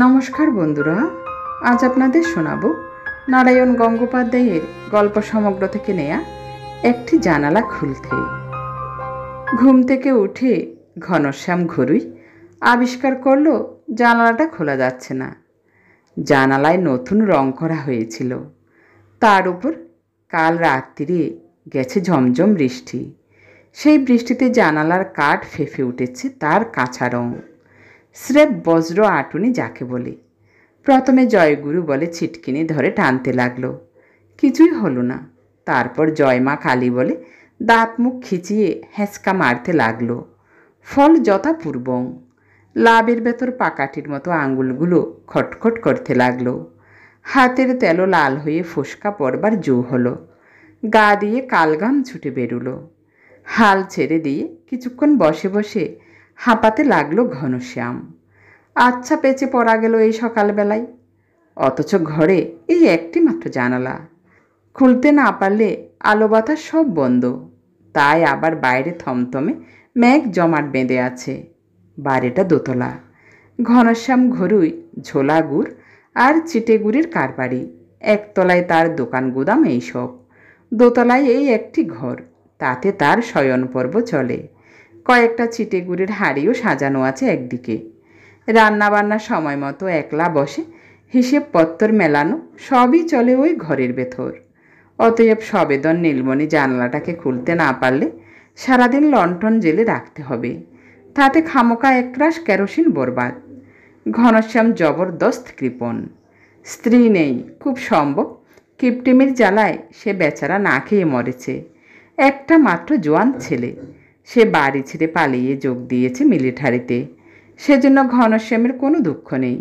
নমস্কার বন্ধুরা, আজ আপনাদের শোনাব নারায়ণ গঙ্গোপাধ্যায়ের গল্প সমগ্র থেকে নেয়া একটি জানালা খুলতে। ঘুম থেকে উঠে ঘনশ্যাম ঘড়ুই আবিষ্কার করল জানালাটা খোলা যাচ্ছে না। জানালায় নতুন রং করা হয়েছিল, তার উপর কাল রাত্রিরে গেছে ঝমঝম বৃষ্টি। সেই বৃষ্টিতে জানালার কাঠ ফেঁপে উঠেছে তার কাঁচা রং, স্রেফ বজ্র আটুনি যাকে বলে। প্রথমে জয়গুরু বলে ছিটকিনি ধরে টানতে লাগলো, কিছুই হলো না। তারপর জয় মা কালী বলে দাঁত মুখ খিচিয়ে হেঁচকা মারতে লাগলো। ফল যথাপূর্বং। লাভের ভেতর পাকাটির মতো আঙুলগুলো খটখট করতে লাগলো। হাতের তেলও লাল হয়ে ফোসকা পড়বার জো হলো। গা দিয়ে কালঘাম ছুটে বেরুলো। হাল ছেড়ে দিয়ে কিছুক্ষণ বসে বসে হাঁপাতে লাগলো ঘনশ্যাম। আচ্ছা পেঁচে পড়া গেল এই সকালবেলায়, অথচ ঘরে এই একটি মাত্র জানালা। খুলতে না পারলে আলো বাতাস সব বন্ধ, তাই আবার বাইরে থমথমে মেঘ জমাট বেঁধে আছে। বাড়িটা দোতলা। ঘনশ্যাম ঘড়ুই ঝোলা গুড় আর চিটে গুড়ের কারবারি। একতলায় তার দোকান গুদাম এইসব, দোতলায় এই একটি ঘর, তাতে তার শয়ন পর্ব চলে। কয়েকটা চিটে গুড়ের হাঁড়িও সাজানো আছে একদিকে। রান্নাবান্না সময় মতো একলা বসে, হিসেবপত্তর মেলানো সবই চলে ওই ঘরের ভেতর। অতএব সবেদন নীলমণি জানলাটাকে খুলতে না পারলে সারাদিন লণ্ঠন জেলে রাখতে হবে, তাতে খামোকা একরাশ কেরোসিন বরবাদ। ঘনশ্যাম জবরদস্ত কৃপণ। স্ত্রী নেই, খুব সম্ভব কিপটিমির জ্বালায় সে বেচারা না খেয়ে মরেছে। একটা মাত্র জোয়ান ছেলে, সে বাড়ি ছেড়ে পালিয়ে যোগ দিয়েছে মিলিটারিতে। সেজন্য ঘনশ্যামের কোনো দুঃখ নেই,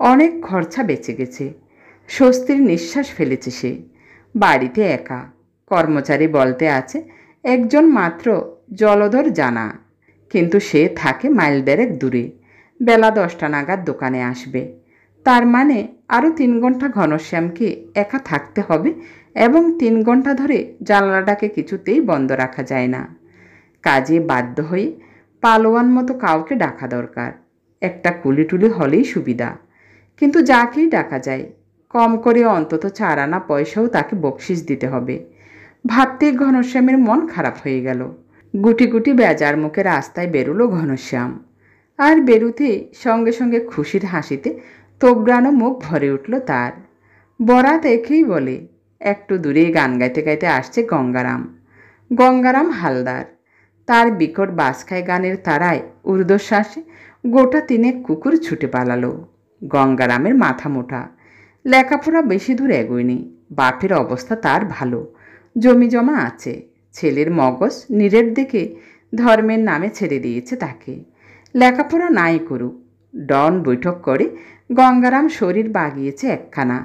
অনেক খরচা বেঁচে গেছে। স্বস্তির নিঃশ্বাস ফেলেছে সে। বাড়িতে একা, কর্মচারী বলতে আছে একজন মাত্র, জলধর জানা, কিন্তু সে থাকে মাইল দেড়েক দূরে। বেলা 10টা নাগাদ দোকানে আসবে। তার মানে আরও 3 ঘন্টা ঘনশ্যামকে একা থাকতে হবে, এবং 3 ঘন্টা ধরে জানলাটাকে কিছুতেই বন্ধ রাখা যায় না। কাজে বাধ্য হয়ে পালোয়ান মতো কাউকে ডাকা দরকার। একটা কুলি টুলি হলেই সুবিধা, কিন্তু যাকেই ডাকা যায় কম করে অন্তত 4 আনা পয়সাও তাকে বকশিস দিতে হবে। ভাবতেই ঘনশ্যামের মন খারাপ হয়ে গেল। গুটি গুটি বেজার মুখে রাস্তায় বেরুলো ঘনশ্যাম। আর বেরুতে সঙ্গে সঙ্গে খুশির হাসিতে তোবড়ানো মুখ ভরে উঠল তার। বরাত একেই বলে। একটু দূরেই গান গাইতে গাইতে আসছে গঙ্গারাম। গঙ্গারাম হালদার। তার বিকট বাসখায় গানের তারায় ঊর্ধ্বশ্বাসে গোটা 3 কুকুর ছুটে পালালো। গঙ্গারামের মাথা মোটা, লেখাপড়া বেশি দূর এগোয়নি। বাপের অবস্থা তার ভালো, জমি জমা আছে। ছেলের মগজ নীরের দিকে ধর্মের নামে ছেড়ে দিয়েছে তাকে। লেখাপড়া নাই করুক, ডন বৈঠক করে গঙ্গারাম শরীর বাগিয়েছে একখানা।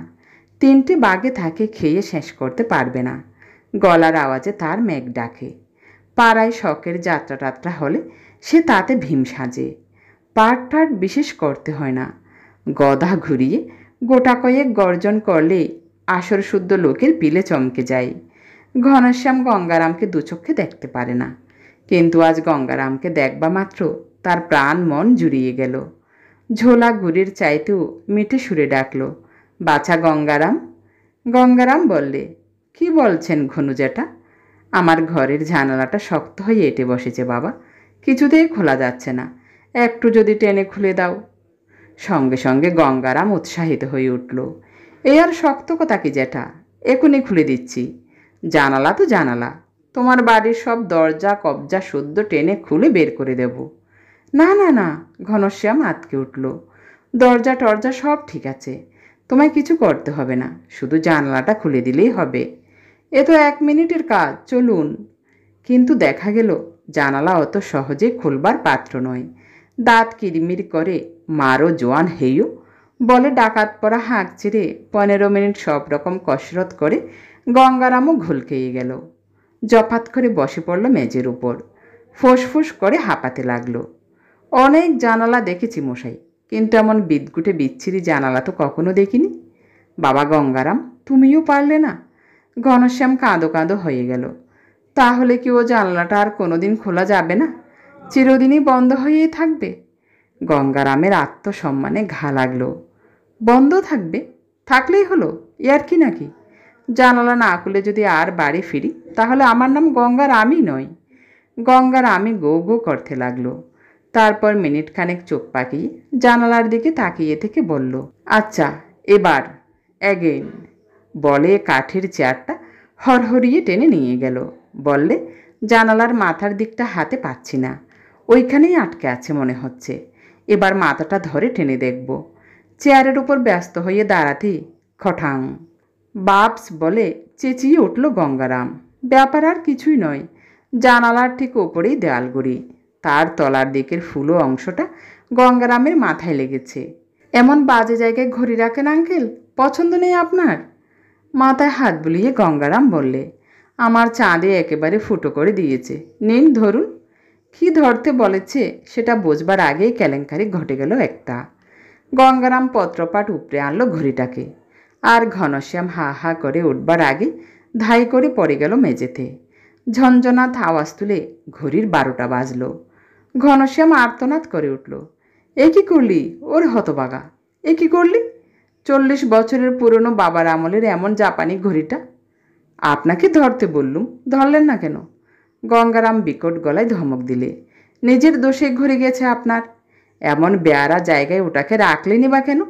3টে বাগে থাকে, খেয়ে শেষ করতে পারবে না। গলার আওয়াজে তার মেঘ ডাকে। পাড়ায় শখের যাত্রা টাত্রা হলে সে তাতে ভীম সাজে। পাট টাট বিশেষ করতে হয় না, গদা ঘুরিয়ে গোটা কয়েক গর্জন করলে আসর শুদ্ধ লোকের পিলে চমকে যায়। ঘনশ্যাম গঙ্গারামকে দুচক্ষে দেখতে পারে না, কিন্তু আজ গঙ্গারামকে দেখবা মাত্র তার প্রাণ মন জুড়িয়ে গেল। ঝোলা ঘুরির চাইতেও মিঠে সুরে ডাকলো, বাছা গঙ্গারাম। গঙ্গারাম বললে, কি বলছেন ঘনু জ্যাঠা? আমার ঘরের জানালাটা শক্ত হয়ে এঁটে বসেছে বাবা, কিছুতেই খোলা যাচ্ছে না, একটু যদি টেনে খুলে দাও। সঙ্গে সঙ্গে গঙ্গারাম উৎসাহিত হয়ে উঠল, এ আর শক্ত কথা কি জ্যাঠা, এখনই খুলে দিচ্ছি। জানালা তো জানালা, তোমার বাড়ির সব দরজা কবজা শুদ্ধ টেনে খুলে বের করে দেব। না না না, ঘনশ্যাম আটকে উঠল, দরজা টরজা সব ঠিক আছে, তোমায় কিছু করতে হবে না, শুধু জানালাটা খুলে দিলেই হবে। এ তো 1 মিনিটের কাজ, চলুন। কিন্তু দেখা গেল জানালা অত সহজে খুলবার পাত্র নয়। দাঁত কিরমির করে মারও জোয়ান হেইও বলে ডাকাত পরা হাঁক ছেড়ে 15 মিনিট সব রকম কসরত করে গঙ্গারামও ঘুলকেয়ে গেল। জপাত করে বসে পড়ল মেজের উপর, ফোঁস করে হাঁপাতে লাগলো। অনেক জানালা দেখেছি মশাই, কিন্তু এমন বিদঘুটে বিচ্ছিরি জানালা তো কখনো দেখিনি। বাবা গঙ্গারাম, তুমিও পারলে না? ঘনশ্যাম কাঁদো কাঁদো হয়ে গেল। তাহলে কি ও জানলাটা আর কোনোদিন খোলা যাবে না? চিরদিনই বন্ধ হয়েই থাকবে? গঙ্গারামের আত্মসম্মানে ঘা লাগলো। বন্ধ থাকবে? থাকলেই হলো, ইয়ার কি নাকি? জানালা না খুলে যদি আর বাড়ি ফিরি তাহলে আমার নাম গঙ্গারামই নয়। গঙ্গারামই গো গো করতে লাগলো। তারপর মিনিট খানেক চোখ পাকিয়ে জানালার দিকে তাকিয়ে থেকে বলল, আচ্ছা এবার অ্যাগেন, বলে কাঠের চেয়ারটা হরহরিয়ে টেনে নিয়ে গেল। বললে, জানালার মাথার দিকটা হাতে পাচ্ছি না, ওইখানেই আটকে আছে মনে হচ্ছে, এবার মাথাটা ধরে টেনে দেখব। চেয়ারের উপর ব্যস্ত হয়ে দাঁড়াতেই খঠাং বাপস বলে চেঁচিয়ে উঠল গঙ্গারাম। ব্যাপার আর কিছুই নয়, জানালার ঠিক ওপরেই দেয়ালগুড়ি, তার তলার দিকের ফুলো অংশটা গঙ্গারামের মাথায় লেগেছে। এমন বাজে জায়গায় ঘড়ি রাখেন আঙ্কেল, পছন্দ নেই আপনার? মাথায় হাত বুলিয়ে গঙ্গারাম বললে, আমার চাঁদে একেবারে ফুটো করে দিয়েছে, নিন ধরুন। কি ধরতে বলেছে সেটা বোঝবার আগেই কেলেঙ্কারি ঘটে গেল একটা। গঙ্গারাম পত্রপাট উপড়ে আনলো ঘড়িটাকে, আর ঘনশ্যাম হা হা করে উঠবার আগে ধাই করে পড়ে গেল মেঝেতে। ঝনঝনাত আওয়াজ তুলে ঘড়ির 12টা বাজল। ঘনশ্যাম আর্তনাদ করে উঠল, এ কী করলি ওর হতবাগা, এ কী করলি? 40 বছরের পুরনো বাবার আমলের এমন জাপানি ঘড়িটা। আপনাকে ধরতে বললুম, ধরলেন না কেন? গঙ্গারাম বিকট গলায় ধমক দিলে, নিজের দোষে ঘুরে গেছে আপনার, এমন বেয়ারা জায়গায় ওটাকে রাখলেনি বা কেন?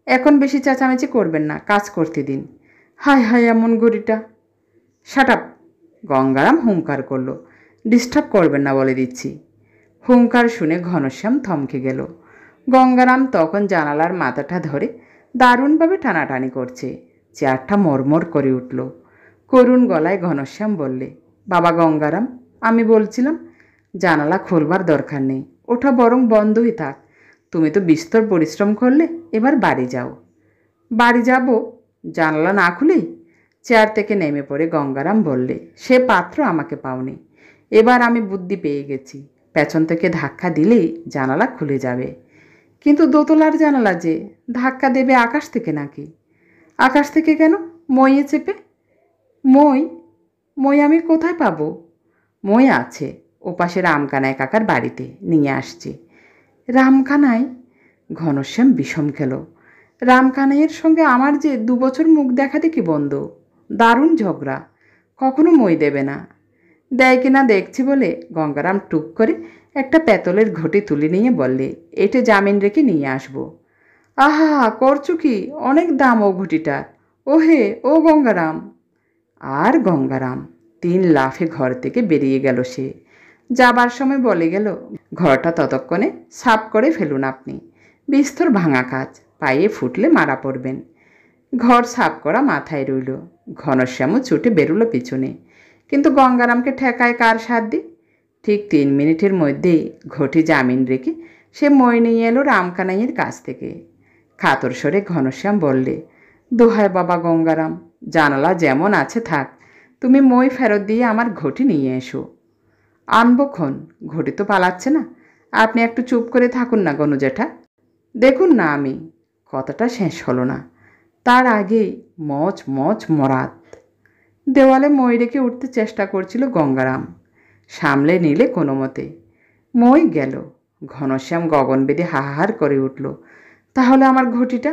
এখন বেশি চেঁচামেচি করবেন না, কাজ করতে দিন। হায় হায় এমন ঘড়িটা। শাট আপ, গঙ্গারাম হুঙ্কার করল, ডিস্টার্ব করবেন না বলে দিচ্ছি। হুঙ্কার শুনে ঘনশ্যাম থমকে গেল। গঙ্গারাম তখন জানালার মাথাটা ধরে দারুণভাবে টানাটানি করছে। চেয়ারটা মরমর করে উঠল। করুণ গলায় ঘনশ্যাম বললে, বাবা গঙ্গারাম, আমি বলছিলাম জানালা খোলবার দরকার নেই, ওটা বরং বন্ধই থাক। তুমি তো বিস্তর পরিশ্রম করলে, এবার বাড়ি যাও। বাড়ি যাব? জানালা না খুলেই? চেয়ার থেকে নেমে পড়ে গঙ্গারাম বললে, সে পাত্র আমাকে পাওনি, এবার আমি বুদ্ধি পেয়ে গেছি, পেছন থেকে ধাক্কা দিলেই জানালা খুলে যাবে। কিন্তু দোতলার জানালা যে, ধাক্কা দেবে আকাশ থেকে নাকি? আকাশ থেকে কেন, মইয়ে চেপে? মই? মই আমি কোথায় পাবো? মই আছে, ওপাশে রামকানাই কাকার বাড়িতে, নিয়ে আসছি। রামকানাই? ঘনশ্যাম বিষম খেল। রামকানাইয়ের সঙ্গে আমার যে 2 বছর মুখ দেখা দেখি বন্ধ, দারুণ ঝগড়া, কখনো মই দেবে না। দেয় কিনা দেখছি বলে গঙ্গারাম টুক করে একটা পেতলের ঘটি তুলে নিয়ে বললে, এটে জামিন রেখে নিয়ে আসবো। আহা, করছো কি? অনেক দাম ও ঘটিটার। ও হে, ও গঙ্গারাম। আর গঙ্গারাম 3 লাফে ঘর থেকে বেরিয়ে গেল। সে যাবার সময় বলে গেল, ঘরটা ততক্ষণে সাফ করে ফেলুন আপনি, বিস্তর ভাঙা কাজ, পায়ে ফুটলে মারা পড়বেন। ঘর সাফ করা মাথায় রইল। ঘনশ্যামও ছুটে বেরোলো পিছনে, কিন্তু গঙ্গারামকে ঠেকায় কার সাধ্যি? ঠিক 3 মিনিটের মধ্যেই ঘটি জামিন রেখে সে মই নিয়ে এলো রামকানাইয়ের কাছ থেকে। কাতর স্বরে ঘনশ্যাম বললে, দোহায় বাবা গঙ্গারাম, জানালা যেমন আছে থাক, তুমি মই ফেরত দিয়ে আমার ঘটি নিয়ে এসো। আনবক্ষণ, ঘটি তো পালাচ্ছে না, আপনি একটু চুপ করে থাকুন না গনু জ্যাঠা, দেখুন না আমি। কথাটা শেষ হলো না, তার আগেই মচ মচ মরাত। দেওয়ালে মই রেখে উঠতে চেষ্টা করছিল গঙ্গারাম, সামলে নিলে কোনো মতে। মই গেল। ঘনশ্যাম গগন বেঁধে হাহার করে উঠল, তাহলে আমার ঘটিটা?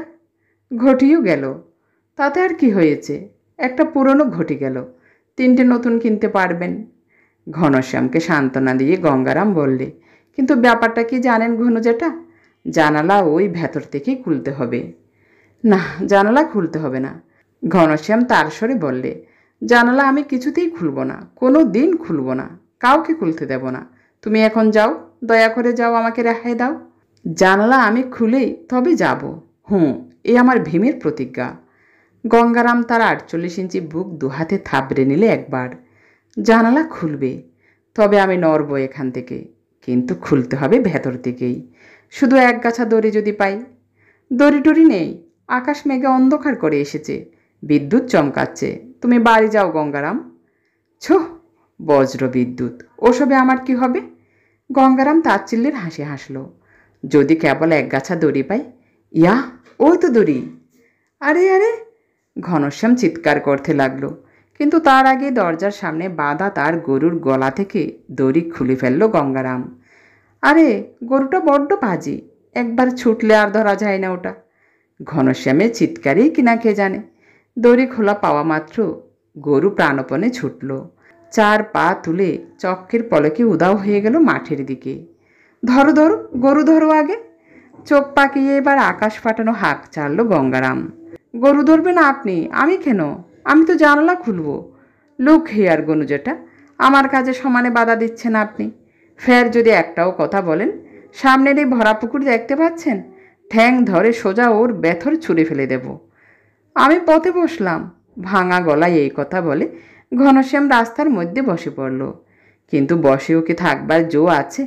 ঘটিও গেল। তাতে আর কি হয়েছে, একটা পুরনো ঘটি গেল, 3টে নতুন কিনতে পারবেন। ঘনশ্যামকে সান্ত্বনা দিয়ে গঙ্গারাম বললে, কিন্তু ব্যাপারটা কি জানেন ঘনু জ্যাঠা, জানালা ওই ভেতর থেকেই খুলতে হবে। না, জানালা খুলতে হবে না। ঘনশ্যাম তার স্বরে বললে, জানালা আমি কিছুতেই খুলব না, কোনো দিন খুলব না, কাউকে খুলতে দেব না। তুমি এখন যাও, দয়া করে যাও, আমাকে রেহাই দাও। জানালা আমি খুলেই তবে যাব। এ আমার ভীমের প্রতিজ্ঞা। গঙ্গারাম তার 48 ইঞ্চি বুক 2 হাতে থাবড়ে নিলে একবার। জানালা খুলবে, তবে আমি নড়ব এখান থেকে, কিন্তু খুলতে হবে ভেতর থেকেই। শুধু এক গাছা দড়ি যদি পাই। দড়ি টড়ি নেই, আকাশ মেঘে অন্ধকার করে এসেছে, বিদ্যুৎ চমকাচ্ছে। তুমি বাড়ি যাও গঙ্গারাম। ছোহ, বজ্র বিদ্যুৎ, ওসবে আমার কি হবে? গঙ্গারাম তাচ্ছিল্যের হাসি হাসল। যদি কেবল এক গাছা দড়ি পাই। ইয়া, ওই তো দড়ি। আরে আরে, ঘনশ্যাম চিৎকার করতে লাগলো, কিন্তু তার আগে দরজার সামনে বাঁধা তার গরুর গলা থেকে দড়ি খুলে ফেলল গঙ্গারাম। আরে, গরুটা বড্ড পাজি, একবার ছুটলে আর ধরা যায় না ওটা। ঘনশ্যামের চিৎকারই কিনা কে জানে। দড়ি খোলা পাওয়া মাত্র গরু প্রাণপণে ছুটল, 4 পা তুলে চক্কের পলকে উদাও হয়ে গেল মাঠের দিকে। ধরো ধরো, গরু ধরো আগে। চোখ পাকিয়ে এবার আকাশ ফাটানো হাঁক চালল গঙ্গারাম। গরু ধরবেন আপনি, আমি কেন? আমি তো জানলা খুলব। লুক হেয়ার গনু যেটা, আমার কাজে সমানে বাধা দিচ্ছেন আপনি। ফের যদি একটাও কথা বলেন, সামনের এই ভরা পুকুর দেখতে পাচ্ছেন, ঠ্যাং ধরে সোজা ওর ব্যথর ছুঁড়ে ফেলে দেব। আমি পথে বসলাম। ভাঙা গলায় এই কথা বলে ঘনশ্যাম রাস্তার মধ্যে বসে পড়ল। কিন্তু বসেও কি থাকবার জো আছে?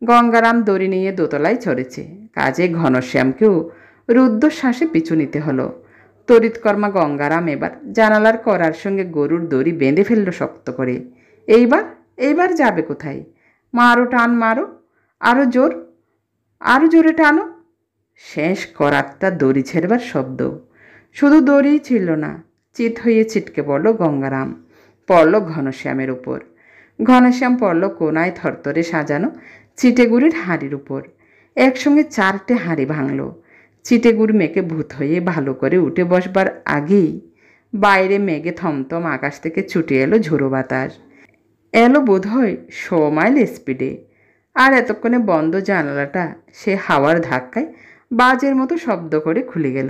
গঙ্গারাম দড়ি নিয়ে দোতলায় চড়েছে, কাজে ঘনশ্যামকেও রুদ্ধশ্বাসে পিছু নিতে হলো। তড়িৎকর্মা গঙ্গারাম এবার জানালার করার সঙ্গে গরুর দড়ি বেঁধে ফেলল শক্ত করে। এইবার এইবার যাবে কোথায়? মারো টান মারো, আরও জোর, আরও জোরে টানো। শেষ করাতটা দড়ি ছেড়বার শব্দ। শুধু দড়িই ছিল না, চিত হয়ে ছিটকে পড়ল গঙ্গারাম, পড়ল ঘনশ্যামের উপর। ঘনশ্যাম পড়ল কোনায় থরথরে সাজানো চিটেগুড়ির হাঁড়ির উপর। একসঙ্গে 4টে হাঁড়ি ভাঙল। চিটেগুড় মেঘে ভূত হয়ে ভালো করে উঠে বসবার আগেই বাইরে মেঘে থমথম আকাশ থেকে ছুটে এলো ঝোড়ো বাতাস। এলো বোধ হয় 100 মাইল স্পিডে। আর এতক্ষণে বন্ধ জানালাটা সে হাওয়ার ধাক্কায় বাজের মতো শব্দ করে খুলে গেল।